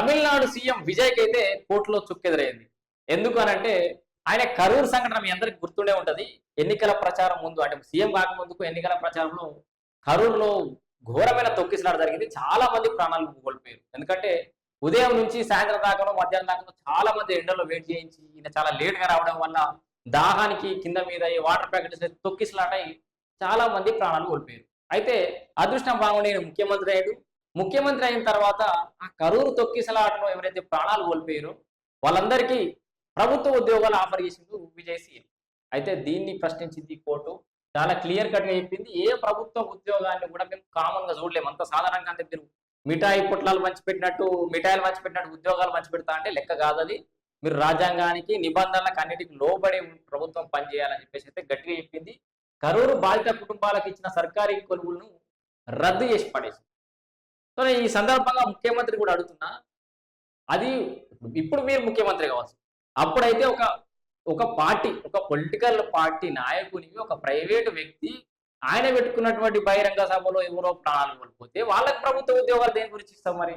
Tamil Nadu CM విజయ్కి అయితే కోర్టులో చుక్కెదురైంది. ఎందుకు అనంటే ఆయన కరూరు సంఘటన మీ అందరికి గుర్తుండే ఉంటది. ఎన్నికల ప్రచారం ముందు అంటే సీఎం కాకముందుకు ఎన్నికల ప్రచారంలో కరూరులో ఘోరమైన తొక్కిసలాట జరిగింది. చాలా మంది ప్రాణాలు కోల్పోయారు. ఎందుకంటే ఉదయం నుంచి సాయంత్రం దాకానో, మధ్యాహ్నం దాకానో చాలా మంది ఎండలో వెయిట్ చేయించి ఈయన చాలా లేట్‌గా రావడం వల్ల దాహానికి కింద మీద ఈ వాటర్ ప్యాకెట్స్ తొక్కిసలాట అయి చాలా మంది ప్రాణాలు కోల్పోయారు. అయితే అదృష్టం బాగుండి ఈయన ముఖ్యమంత్రి అయ్యాడు. ముఖ్యమంత్రి అయిన తర్వాత ఆ కరూరు తొక్కిసలాటలో ఎవరైతే ప్రాణాలు కోల్పోయారో వాళ్ళందరికీ ప్రభుత్వ ఉద్యోగాలు ఆఫర్ చేసిండు విజయ్ సీఎం. అయితే దీన్ని ప్రశ్నించింది కోర్టు. చాలా క్లియర్ కట్‌గా చెప్పింది. ఏ ప్రభుత్వ ఉద్యోగాన్ని కూడా మేము కామన్‌గా చూడలేము. అంత సాధారణంగా అంటే మీరు మిఠాయి పొట్లాలు పంచిపెట్టినట్టు, మిఠాయిలు పంచిపెట్టినట్టు ఉద్యోగాలు పంచిపెడతా అంటే లెక్క కాదది. మీరు రాజ్యాంగానికి, నిబంధనలకు అన్నిటికి లోబడి ప్రభుత్వం పనిచేయాలని చెప్పేసి అయితే గట్టిగా చెప్పింది. కరూరు బాధిత కుటుంబాలకు ఇచ్చిన సర్కారీ కొలువులను రద్దు చేసి పడేసింది. సో, ఈ సందర్భంగా ముఖ్యమంత్రి కూడా అడుగుతున్నా, అది ఇప్పుడు మీరు ముఖ్యమంత్రి కావచ్చు. అప్పుడైతే ఒక పార్టీ, ఒక పొలిటికల్ పార్టీ నాయకుని, ఒక ప్రైవేటు వ్యక్తి ఆయన పెట్టుకున్నటువంటి బహిరంగ సభలో ఎవరో ప్రాణాలు కోల్పోతే వాళ్ళకి ప్రభుత్వ ఉద్యోగాలు దేని గురించి ఇస్తాం మరి?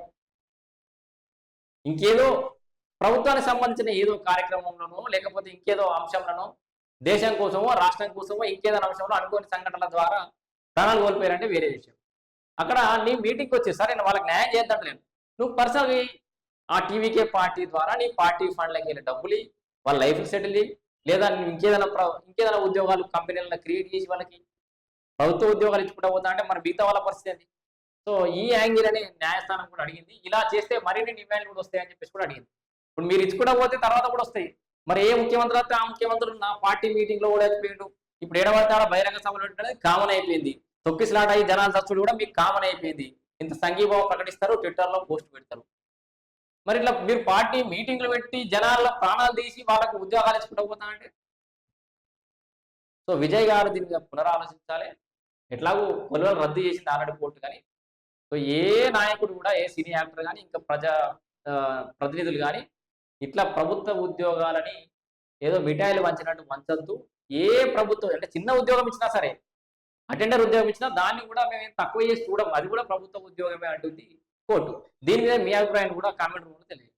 ఇంకేదో ప్రభుత్వానికి సంబంధించిన ఏదో కార్యక్రమంలోనో, లేకపోతే ఇంకేదో అంశంలోనో, దేశం కోసమో, రాష్ట్రం కోసమో, ఇంకేదైనా అంశంలో అనుకోని సంఘటనల ద్వారా ప్రాణాలు కోల్పోయారంటే వేరే విషయం. అక్కడ నీ మీటింగ్‌కి వచ్చి సరే నేను వాళ్ళకి న్యాయం చేద్దంటలేను. నువ్వు పర్సనల్‌గా ఆ టీవీకే పార్టీ ద్వారా నీ పార్టీ ఫండ్‌లకెళ్ళి డబ్బులియ్యి, వాళ్ళ లైఫ్‌ని సెటిల్ చెయ్యి. లేదా నువ్వు ఇంకేదైనా ఉద్యోగాలు కంపెనీలలో క్రియేట్ చేసి వాళ్ళకి ప్రభుత్వ ఉద్యోగాలు ఇచ్చుకుంటా పోతా అంటే మరి మిగతా వాళ్ళ పరిస్థితి ఏంది? సో, ఈ యాంగిల్ అని న్యాయస్థానం కూడా అడిగింది. ఇలా చేస్తే మరిన్ని డిమాండ్‌లు కూడా వస్తాయని చెప్పేసి కూడా అడిగింది. ఇప్పుడు మీరు ఇచ్చుకుంటా పోతే తర్వాత కూడా వస్తాయి. మరి ఏ ముఖ్యమంత్రి వస్తే ఆ ముఖ్యమంత్రులు నా పార్టీ మీటింగ్‌లో కూడా చచ్చిపోయిండు. ఇప్పుడు ఏడ పడితే ఆడ బహిరంగ సభలు పెట్టడం కామన్ అయిపోయింది. తొక్కిసలాట అయ్యి జనాలు చచ్చుడు కూడా మీకు కామన్ అయిపోయింది. ఇంత సంఘీభావం ప్రకటిస్తారు, ట్విట్టర్‌లో పోస్ట్ పెడతారు. మరి ఇట్లా మీరు పార్టీ మీటింగ్‌లు పెట్టి జనాల ప్రాణాలు తీసి వాళ్ళకు ఉద్యోగాలు ఇచ్చుకుంటా పోతా అంటే సో, విజయ్ గారు దీని మీద పునరాలోచించాలి. ఎట్లాగో కొలువులు రద్దు చేసింది ఆల్రెడీ కోర్టు గాని. సో, ఏ నాయకుడు కూడా ఏ సినీ యాక్టర్ గాని, ఇంకా ప్రతినిధులు గాని ఇట్లా ప్రభుత్వ ఉద్యోగాలని ఏదో మిఠాయిలు పంచినట్టు పంచొద్దు. ఏ ప్రభుత్వం అంటే చిన్న ఉద్యోగం ఇచ్చినా సరే, అటెండర్ ఉద్యోగం ఇచ్చినా దాన్ని కూడా మేమేం తక్కువ చేసి చూడం. అది కూడా ప్రభుత్వ ఉద్యోగమే అంటుంది కోర్టు. దీని మీద మీ అభిప్రాయం కూడా కామెంట్ రూపంలో తెలియజేయండి.